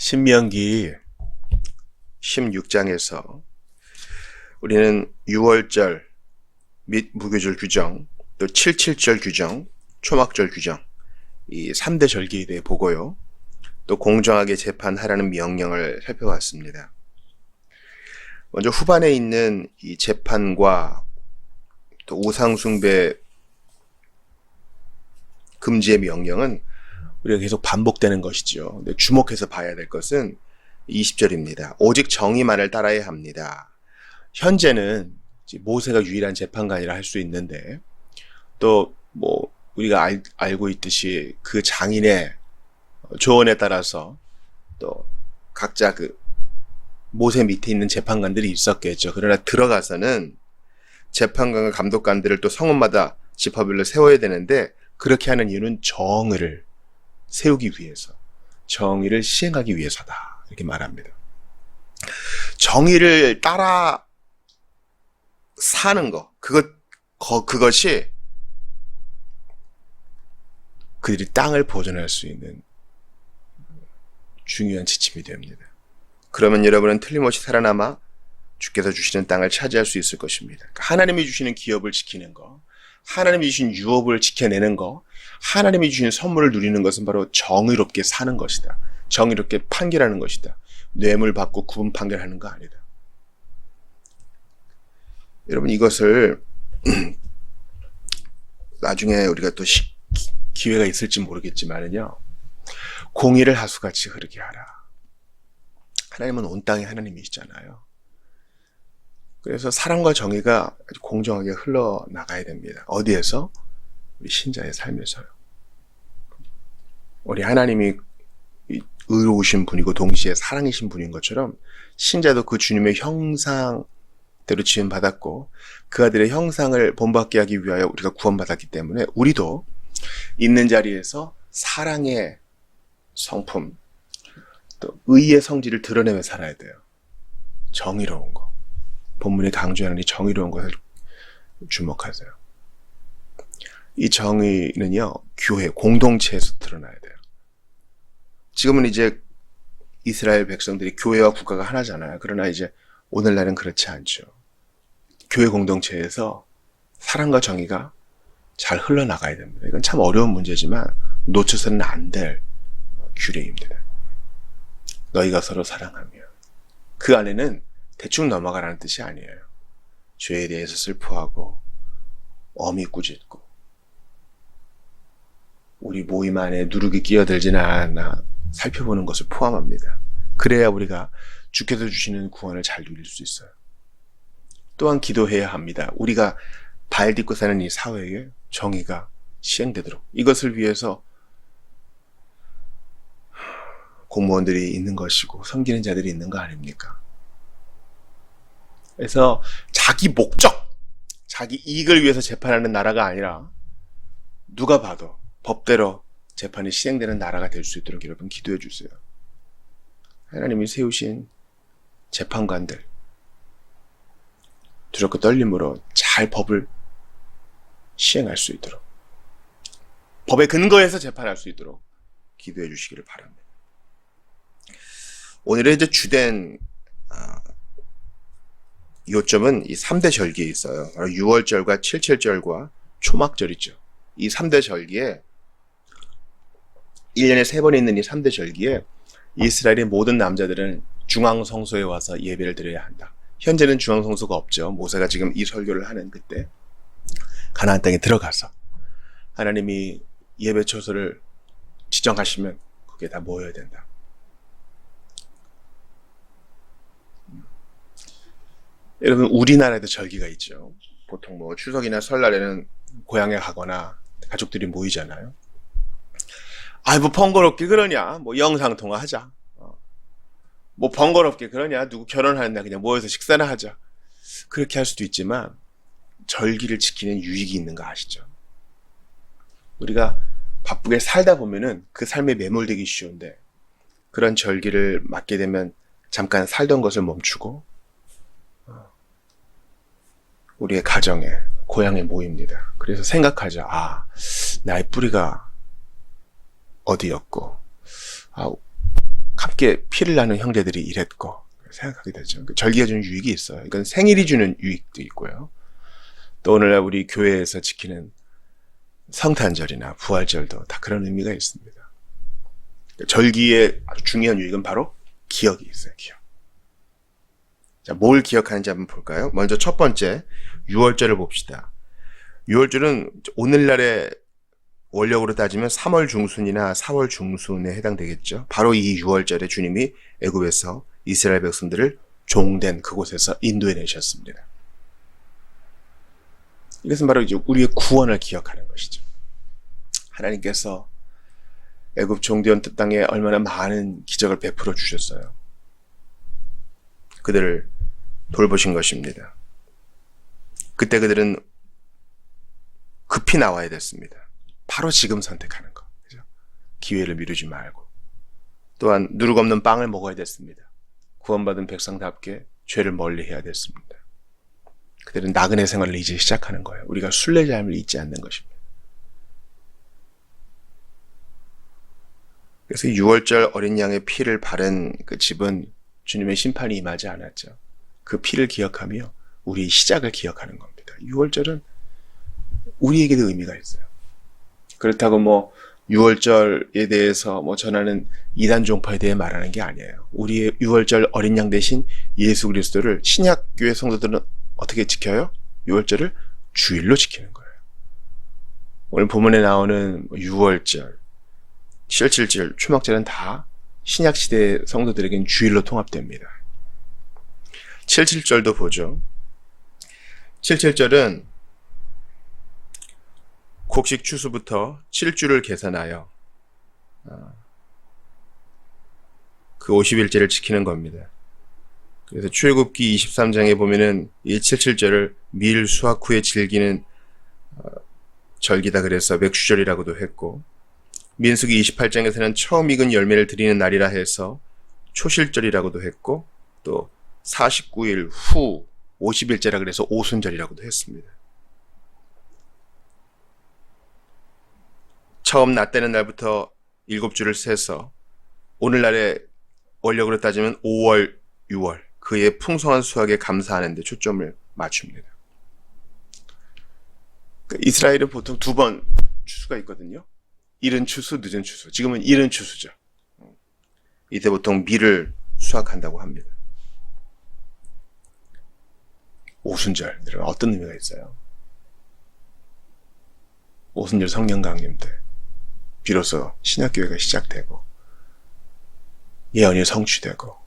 신명기 16장에서 우리는 유월절 및 무교절 규정, 또 77절 규정, 초막절 규정, 이 3대 절기에 대해 보고요. 또 공정하게 재판하라는 명령을 살펴봤습니다. 먼저 후반에 있는 이 재판과 또 우상숭배 금지의 명령은 우리가 계속 반복되는 것이죠. 근데 주목해서 봐야 될 것은 20절입니다. 오직 정의만을 따라야 합니다. 현재는 모세가 유일한 재판관이라 할 수 있는데, 또 우리가 알고 있듯이 그 장인의 조언에 따라서 또 각자 그 모세 밑에 있는 재판관들이 있었겠죠. 그러나 들어가서는 재판관과 감독관들을 또 성읍마다 지파별로 세워야 되는데, 그렇게 하는 이유는 정의를 세우기 위해서, 정의를 시행하기 위해서다, 이렇게 말합니다. 정의를 따라 사는 것, 그것이 그들이 땅을 보존할 수 있는 중요한 지침이 됩니다. 그러면 여러분은 틀림없이 살아남아 주께서 주시는 땅을 차지할 수 있을 것입니다. 하나님이 주시는 기업을 지키는 것, 하나님이 주신 유업을 지켜내는 것, 하나님이 주신 선물을 누리는 것은 바로 정의롭게 사는 것이다. 정의롭게 판결하는 것이다. 뇌물 받고 구분 판결하는 거 아니다. 여러분, 이것을 나중에 우리가 또 기회가 있을지 모르겠지만은요, 공의를 하수같이 흐르게 하라. 하나님은 온 땅의 하나님이시잖아요. 그래서 사랑과 정의가 아주 공정하게 흘러나가야 됩니다. 어디에서? 우리 신자의 삶에서요. 우리 하나님이 의로우신 분이고 동시에 사랑이신 분인 것처럼 신자도 그 주님의 형상대로 지음받았고 그 아들의 형상을 본받게 하기 위하여 우리가 구원받았기 때문에 우리도 있는 자리에서 사랑의 성품, 또 의의 성질을 드러내며 살아야 돼요. 정의로운 거. 본문에 강조하는 이 정의로운 것을 주목하세요. 이 정의는요, 교회, 공동체에서 드러나야 돼요. 지금은 이제 이스라엘 백성들이 교회와 국가가 하나잖아요. 그러나 이제 오늘날은 그렇지 않죠. 교회 공동체에서 사랑과 정의가 잘 흘러나가야 됩니다. 이건 참 어려운 문제지만 놓쳐서는 안 될 규례입니다. 너희가 서로 사랑하며, 그 안에는 대충 넘어가라는 뜻이 아니에요. 죄에 대해서 슬퍼하고 엄히 꾸짖고 우리 모임 안에 누룩이 끼어들지는 않았나 살펴보는 것을 포함합니다. 그래야 우리가 주께서 주시는 구원을 잘 누릴 수 있어요. 또한 기도해야 합니다. 우리가 발 딛고 사는 이 사회에 정의가 시행되도록. 이것을 위해서 공무원들이 있는 것이고 섬기는 자들이 있는 거 아닙니까? 그래서 자기 목적, 자기 이익을 위해서 재판하는 나라가 아니라 누가 봐도 법대로 재판이 시행되는 나라가 될 수 있도록 여러분 기도해 주세요. 하나님이 세우신 재판관들 두렵고 떨림으로 잘 법을 시행할 수 있도록, 법에 근거해서 재판할 수 있도록 기도해 주시기를 바랍니다. 오늘의 이제 주된 요점은 이 3대 절기에 있어요. 바로 6월절과 77절과 초막절이죠. 이 3대 절기에 1년에 3번 있는 이 3대 절기에 이스라엘의 모든 남자들은 중앙성소에 와서 예배를 드려야 한다. 현재는 중앙성소가 없죠. 모세가 지금 이 설교를 하는 그때 가나안 땅에 들어가서 하나님이 예배 처소를 지정하시면 거기에 다 모여야 된다. 여러분, 우리나라에도 절기가 있죠. 보통 추석이나 설날에는 고향에 가거나 가족들이 모이잖아요. 번거롭게 그러냐? 영상통화 하자. 번거롭게 그러냐? 누구 결혼하는 날 그냥 모여서 식사나 하자. 그렇게 할 수도 있지만 절기를 지키는 유익이 있는 거 아시죠? 우리가 바쁘게 살다 보면은 그 삶에 매몰되기 쉬운데 그런 절기를 맞게 되면 잠깐 살던 것을 멈추고 우리의 가정에, 고향에 모입니다. 그래서 생각하자. 나의 뿌리가 어디였고, 함께 피를 나눈 형제들이 이랬고 생각하게 되죠. 절기가 주는 유익이 있어요. 이건 생일이 주는 유익도 있고요. 또 오늘날 우리 교회에서 지키는 성탄절이나 부활절도 다 그런 의미가 있습니다. 절기의 아주 중요한 유익은 바로 기억이 있어요. 기억. 자, 뭘 기억하는지 한번 볼까요? 먼저 첫 번째, 유월절을 봅시다. 유월절은 오늘날의 원력으로 따지면 3월 중순이나 4월 중순에 해당되겠죠. 바로 이 유월절에 주님이 애굽에서 이스라엘 백성들을 종된 그곳에서 인도해 내셨습니다. 이것은 바로 이제 우리의 구원을 기억하는 것이죠. 하나님께서 애굽 종되었던 땅에 얼마나 많은 기적을 베풀어 주셨어요. 그들을 돌보신 것입니다. 그때 그들은 급히 나와야 됐습니다. 바로 지금 선택하는 것. 그죠? 기회를 미루지 말고. 또한 누룩 없는 빵을 먹어야 됐습니다. 구원받은 백성답게 죄를 멀리 해야 됐습니다. 그들은 나그네 생활을 이제 시작하는 거예요. 우리가 순례자임을 잊지 않는 것입니다. 그래서 6월절 어린 양의 피를 바른 그 집은 주님의 심판이 임하지 않았죠. 그 피를 기억하며 우리의 시작을 기억하는 겁니다. 6월절은 우리에게도 의미가 있어요. 그렇다고 6월절에 대해서 전하는 이단 종파에 대해 말하는 게 아니에요. 우리의 6월절 어린 양 대신 예수 그리스도를 신약교회 성도들은 어떻게 지켜요? 6월절을 주일로 지키는 거예요. 오늘 본문에 나오는 6월절, 7.7절, 초막절은 다 신약시대 성도들에게는 주일로 통합됩니다. 7.7절도 보죠. 7.7절은 곡식 추수부터 7주를 계산하여 그 50일째를 지키는 겁니다. 그래서 출애굽기 23장에 보면은 이 7.7절을 밀 수확 후에 즐기는 절기다 그래서 맥주절이라고도 했고, 민수기 28장에서는 처음 익은 열매를 드리는 날이라 해서 초실절이라고도 했고, 또 49일 후 50일째라 그래서 오순절이라고도 했습니다. 처음 낫되는 날부터 7주를 세서 오늘날의 원력으로 따지면 5월, 6월 그의 풍성한 수확에 감사하는 데 초점을 맞춥니다. 이스라엘은 보통 2번 추수가 있거든요. 이른 추수, 늦은 추수. 지금은 이른 추수죠. 이때 보통 밀을 수확한다고 합니다. 오순절, 여러분 어떤 의미가 있어요? 오순절 성령 강림 때 비로소 신약교회가 시작되고 예언이 성취되고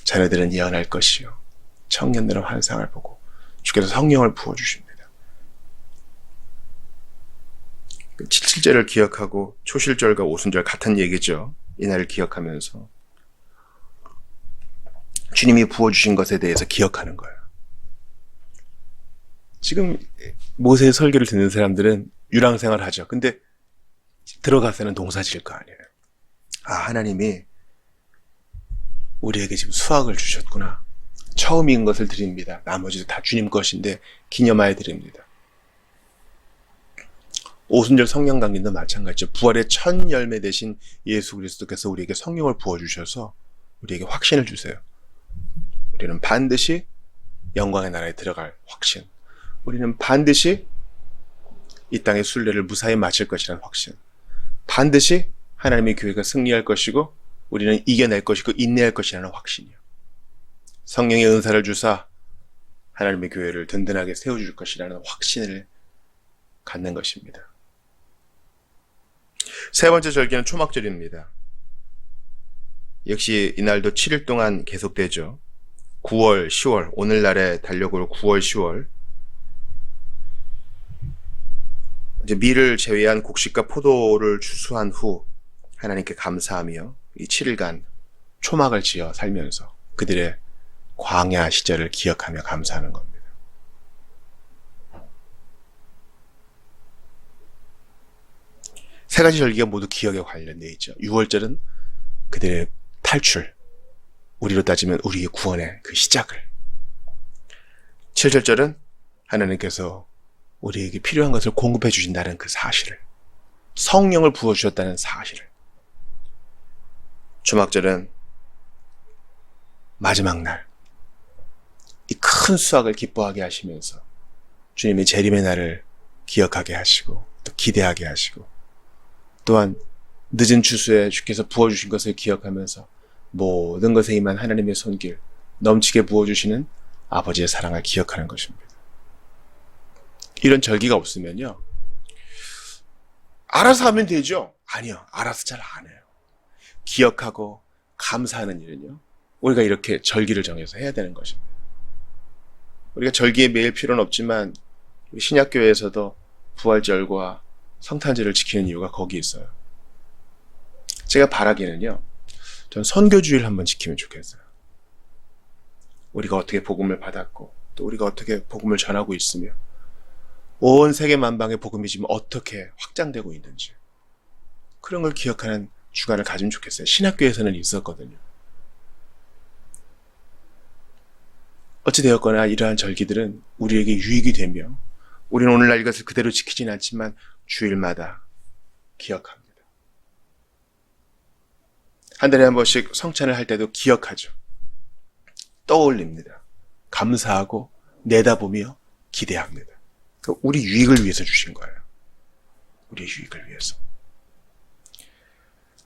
자녀들은 예언할 것이요 청년들은 환상을 보고 주께서 성령을 부어주십니다. 7.7절을 기억하고 초실절과 오순절 같은 얘기죠. 이날을 기억하면서 주님이 부어주신 것에 대해서 기억하는 거예요. 지금 모세의 설교를 듣는 사람들은 유랑생활을 하죠. 근데 들어가서는 농사 지을 거 아니에요. 하나님이 우리에게 지금 수확을 주셨구나. 처음 익은 것을 드립니다. 나머지도 다 주님 것인데 기념하여 드립니다. 오순절 성령 강림도 마찬가지죠. 부활의 첫 열매 되신 예수 그리스도께서 우리에게 성령을 부어주셔서 우리에게 확신을 주세요. 우리는 반드시 영광의 나라에 들어갈 확신. 우리는 반드시 이 땅의 순례를 무사히 마칠 것이라는 확신. 반드시 하나님의 교회가 승리할 것이고 우리는 이겨낼 것이고 인내할 것이라는 확신이요. 성령의 은사를 주사 하나님의 교회를 든든하게 세워줄 것이라는 확신을 갖는 것입니다. 세 번째 절기는 초막절입니다. 역시 이날도 7일 동안 계속되죠. 9월, 10월, 오늘날의 달력으로 9월, 10월 이제 밀을 제외한 곡식과 포도를 추수한 후 하나님께 감사하며 이 7일간 초막을 지어 살면서 그들의 광야 시절을 기억하며 감사하는 겁니다. 세 가지 절기가 모두 기억에 관련되어 있죠. 6월절은 그들의 탈출, 우리로 따지면 우리의 구원의 그 시작을. 7절절은 하나님께서 우리에게 필요한 것을 공급해 주신다는 그 사실을, 성령을 부어주셨다는 사실을. 초막절은 마지막 날, 이 큰 수확을 기뻐하게 하시면서 주님의 재림의 날을 기억하게 하시고 또 기대하게 하시고 또한 늦은 추수에 주께서 부어주신 것을 기억하면서 모든 것에 임한 하나님의 손길 넘치게 부어주시는 아버지의 사랑을 기억하는 것입니다. 이런 절기가 없으면요, 알아서 하면 되죠? 아니요, 알아서 잘 안 해요. 기억하고 감사하는 일은요, 우리가 이렇게 절기를 정해서 해야 되는 것입니다. 우리가 절기에 매일 필요는 없지만 신약교회에서도 부활절과 성탄절을 지키는 이유가 거기 있어요. 제가 바라기는요, 전 선교주의를 한번 지키면 좋겠어요. 우리가 어떻게 복음을 받았고 또 우리가 어떻게 복음을 전하고 있으며 온 세계 만방의 복음이 지금 어떻게 확장되고 있는지 그런 걸 기억하는 주간을 가지면 좋겠어요. 신학교에서는 있었거든요. 어찌되었거나 이러한 절기들은 우리에게 유익이 되며 우리는 오늘날 이것을 그대로 지키진 않지만 주일마다 기억합니다. 한 달에 한 번씩 성찬을 할 때도 기억하죠. 떠올립니다. 감사하고 내다보며 기대합니다. 우리 유익을 위해서 주신 거예요. 우리의 유익을 위해서.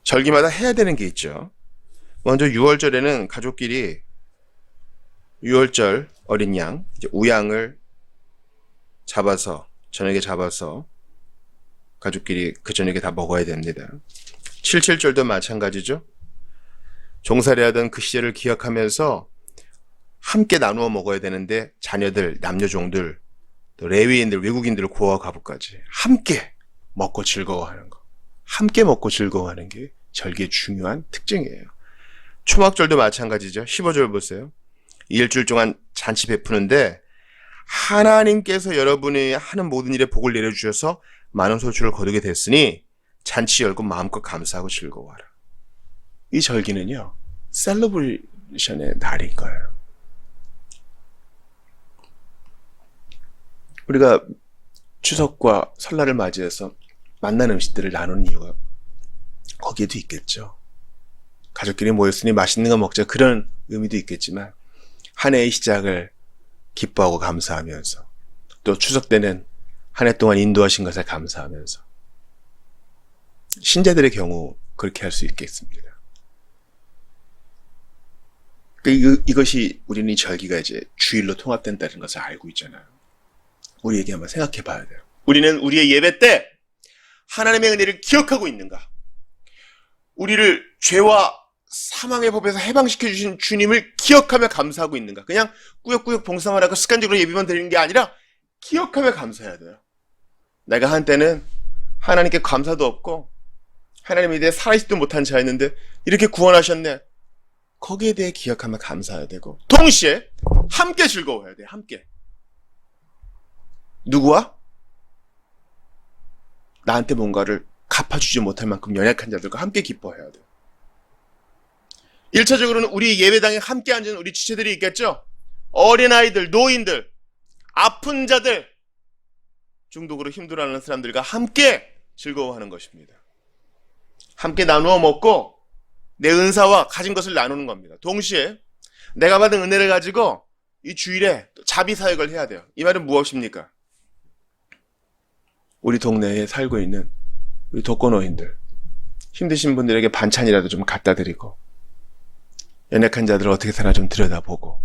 절기마다 해야 되는 게 있죠. 먼저 6월절에는 가족끼리 6월절 어린 양, 이제 우양을 저녁에 잡아서 가족끼리 그 저녁에 다 먹어야 됩니다. 77절도 마찬가지죠. 종살이 하던 그 시절을 기억하면서 함께 나누어 먹어야 되는데 자녀들, 남녀종들, 또 레위인들, 외국인들, 고아 과부까지 함께 먹고 즐거워하는 거. 함께 먹고 즐거워하는 게 절기의 중요한 특징이에요. 초막절도 마찬가지죠. 15절 보세요. 일주일 동안 잔치 베푸는데 하나님께서 여러분이 하는 모든 일에 복을 내려주셔서 많은 소출을 거두게 됐으니 잔치 열고 마음껏 감사하고 즐거워하라. 이 절기는요, 셀러브레이션의 날인 거예요. 우리가 추석과 설날을 맞이해서 맛난 음식들을 나누는 이유가 거기에도 있겠죠. 가족끼리 모였으니 맛있는 거 먹자, 그런 의미도 있겠지만 한 해의 시작을 기뻐하고 감사하면서 또 추석 때는 한 해 동안 인도하신 것에 감사하면서 신자들의 경우 그렇게 할 수 있겠습니다. 이것이 우리는 이 절기가 이제 주일로 통합된다는 것을 알고 있잖아요. 우리에게 한번 생각해 봐야 돼요. 우리는 우리의 예배 때 하나님의 은혜를 기억하고 있는가? 우리를 죄와 사망의 법에서 해방시켜 주신 주님을 기억하며 감사하고 있는가? 그냥 꾸역꾸역 봉사만 하고 습관적으로 예배만 드리는 게 아니라 기억하며 감사해야 돼요. 내가 한때는 하나님께 감사도 없고 하나님에 대해 살아있지도 못한 자였는데 이렇게 구원하셨네. 거기에 대해 기억하며 감사해야 되고 동시에 함께 즐거워해야 돼요. 함께. 누구와? 나한테 뭔가를 갚아주지 못할 만큼 연약한 자들과 함께 기뻐해야 돼요. 1차적으로는 우리 예배당에 함께 앉은 우리 지체들이 있겠죠? 어린아이들, 노인들, 아픈 자들, 중독으로 힘들어하는 사람들과 함께 즐거워하는 것입니다. 함께 나누어 먹고 내 은사와 가진 것을 나누는 겁니다. 동시에 내가 받은 은혜를 가지고 이 주일에 자비사역을 해야 돼요. 이 말은 무엇입니까? 우리 동네에 살고 있는 우리 독거노인들, 힘드신 분들에게 반찬이라도 좀 갖다 드리고 연약한 자들을 어떻게 사나 좀 들여다보고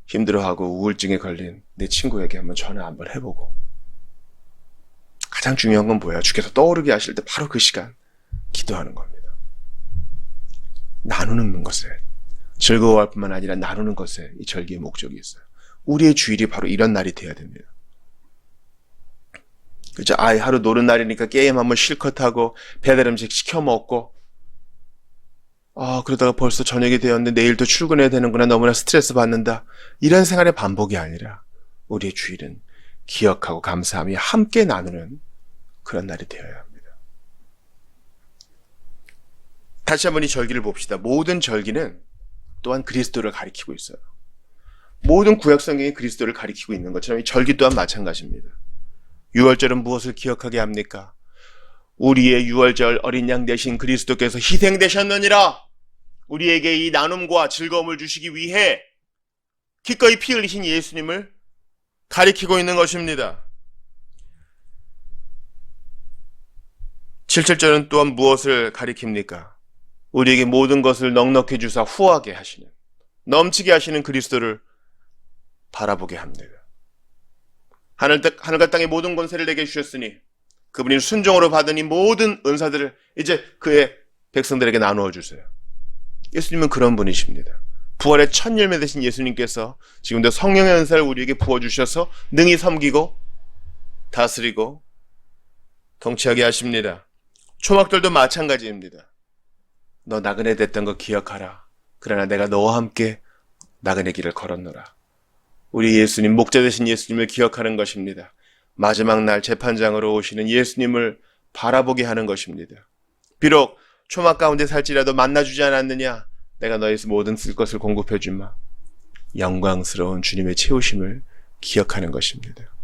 힘들어하고 우울증에 걸린 내 친구에게 한번 전화 한번 해보고 가장 중요한 건 뭐예요? 주께서 떠오르게 하실 때 바로 그 시간 기도하는 겁니다. 나누는 것에 즐거워할 뿐만 아니라 나누는 것에 이 절기의 목적이 있어요. 우리의 주일이 바로 이런 날이 돼야 됩니다. 그죠? 하루 노는 날이니까 게임 한번 실컷 하고 배달 음식 시켜 먹고 그러다가 벌써 저녁이 되었는데 내일 또 출근해야 되는구나, 너무나 스트레스 받는다, 이런 생활의 반복이 아니라 우리의 주일은 기억하고 감사하며 함께 나누는 그런 날이 되어야 합니다. 다시 한번 이 절기를 봅시다. 모든 절기는 또한 그리스도를 가리키고 있어요. 모든 구약 성경이 그리스도를 가리키고 있는 것처럼 이 절기 또한 마찬가지입니다. 6월절은 무엇을 기억하게 합니까? 우리의 6월절 어린 양 대신 그리스도께서 희생되셨느니라. 우리에게 이 나눔과 즐거움을 주시기 위해 기꺼이 피 흘리신 예수님을 가리키고 있는 것입니다. 7절은 또한 무엇을 가리킵니까? 우리에게 모든 것을 넉넉히 주사 후하게 하시는, 넘치게 하시는 그리스도를 바라보게 합니다. 하늘과 땅의 모든 권세를 내게 주셨으니 그분이 순종으로 받은 이 모든 은사들을 이제 그의 백성들에게 나누어 주세요. 예수님은 그런 분이십니다. 부활의 첫 열매 되신 예수님께서 지금도 성령의 은사를 우리에게 부어주셔서 능히 섬기고 다스리고 통치하게 하십니다. 초막들도 마찬가지입니다. 너 나그네 됐던 거 기억하라. 그러나 내가 너와 함께 나그네 길을 걸었노라. 우리 예수님, 목자 되신 예수님을 기억하는 것입니다. 마지막 날 재판장으로 오시는 예수님을 바라보게 하는 것입니다. 비록 초막 가운데 살지라도 만나주지 않았느냐? 내가 너에서 모든 쓸 것을 공급해 주마. 영광스러운 주님의 채우심을 기억하는 것입니다.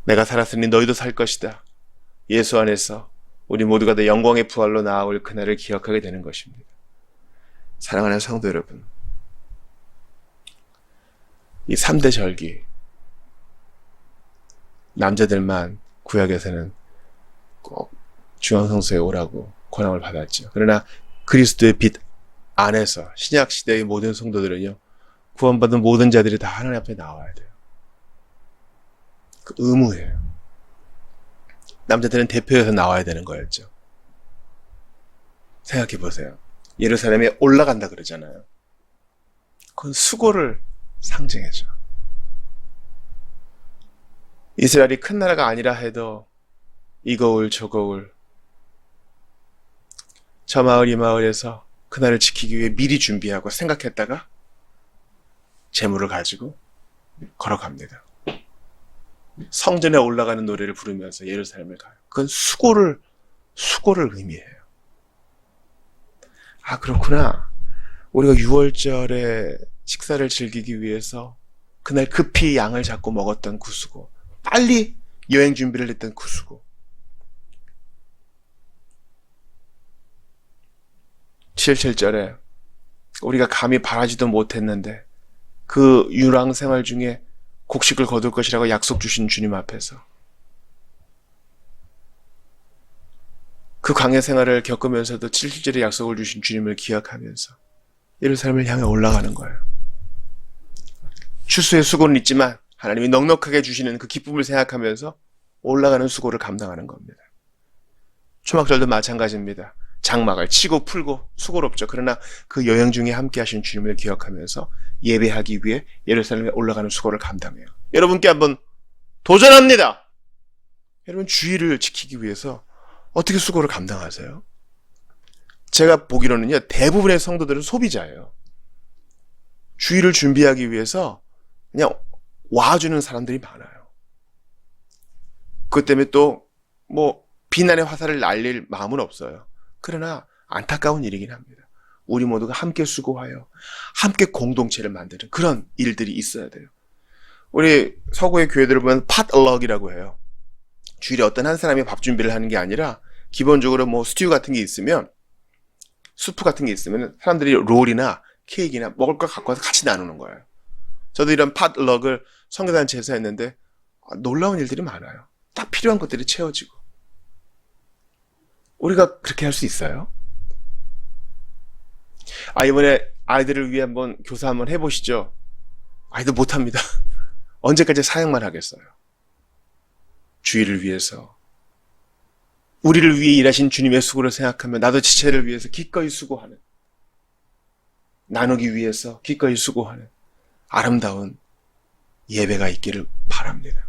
내가 살았으니 너희도 살 것이다. 예수 안에서 우리 모두가 다 영광의 부활로 나아올 그날을 기억하게 되는 것입니다. 사랑하는 성도 여러분, 이 3대 절기, 남자들만 구약에서는 꼭 중앙성소에 오라고 권함을 받았죠. 그러나 그리스도의 빛 안에서 신약 시대의 모든 성도들은요, 구원받은 모든 자들이 다 하나님 앞에 나와야 돼요. 그 의무예요. 남자들은 대표해서 나와야 되는 거였죠. 생각해 보세요. 예루살렘에 올라간다 그러잖아요. 그건 수고를 상징해줘. 이스라엘이 큰 나라가 아니라 해도 이 거울 저 거울, 저 마을 이 마을에서 그날을 지키기 위해 미리 준비하고 생각했다가 재물을 가지고 걸어갑니다. 성전에 올라가는 노래를 부르면서 예루살렘을 가요. 그건 수고를 의미해요. 아, 그렇구나. 우리가 6월절에 식사를 즐기기 위해서 그날 급히 양을 잡고 먹었던 그 수고, 빨리 여행 준비를 했던 그 수고, 7절에 우리가 감히 바라지도 못했는데 그 유랑 생활 중에 곡식을 거둘 것이라고 약속 주신 주님 앞에서 그 광야 생활을 겪으면서도 7절의 약속을 주신 주님을 기억하면서 예루살렘을 향해 올라가는 거예요. 추수의 수고는 있지만 하나님이 넉넉하게 주시는 그 기쁨을 생각하면서 올라가는 수고를 감당하는 겁니다. 초막절도 마찬가지입니다. 장막을 치고 풀고 수고롭죠. 그러나 그 여행 중에 함께 하신 주님을 기억하면서 예배하기 위해 예루살렘에 올라가는 수고를 감당해요. 여러분께 한번 도전합니다. 여러분, 주의를 지키기 위해서 어떻게 수고를 감당하세요? 제가 보기로는요, 대부분의 성도들은 소비자예요. 주의를 준비하기 위해서 그냥 와주는 사람들이 많아요. 그것 때문에 또 비난의 화살을 날릴 마음은 없어요. 그러나 안타까운 일이긴 합니다. 우리 모두가 함께 수고하여 함께 공동체를 만드는 그런 일들이 있어야 돼요. 우리 서구의 교회들을 보면 팟럭이라고 해요. 주일에 어떤 한 사람이 밥 준비를 하는 게 아니라 기본적으로 스튜 같은 게 있으면, 수프 같은 게 있으면 사람들이 롤이나 케이크나 먹을 걸 갖고 와서 같이 나누는 거예요. 저도 이런 팟럭을 선교단체에서 했는데 놀라운 일들이 많아요. 딱 필요한 것들이 채워지고. 우리가 그렇게 할 수 있어요? 이번에 아이들을 위해 교사 한번 해보시죠. 아이들 못합니다. 언제까지 사역만 하겠어요? 주의를 위해서, 우리를 위해 일하신 주님의 수고를 생각하며 나도 지체를 위해서 기꺼이 수고하는, 나누기 위해서 기꺼이 수고하는 아름다운 예배가 있기를 바랍니다.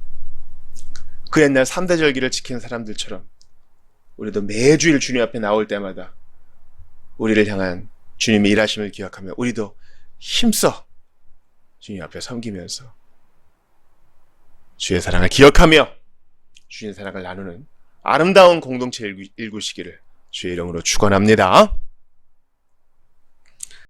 그 옛날 3대 절기를 지키는 사람들처럼 우리도 매주일 주님 앞에 나올 때마다 우리를 향한 주님의 일하심을 기억하며 우리도 힘써 주님 앞에 섬기면서 주의 사랑을 기억하며 주의 사랑을 나누는 아름다운 공동체 일구시기를 주의 이름으로 축원합니다.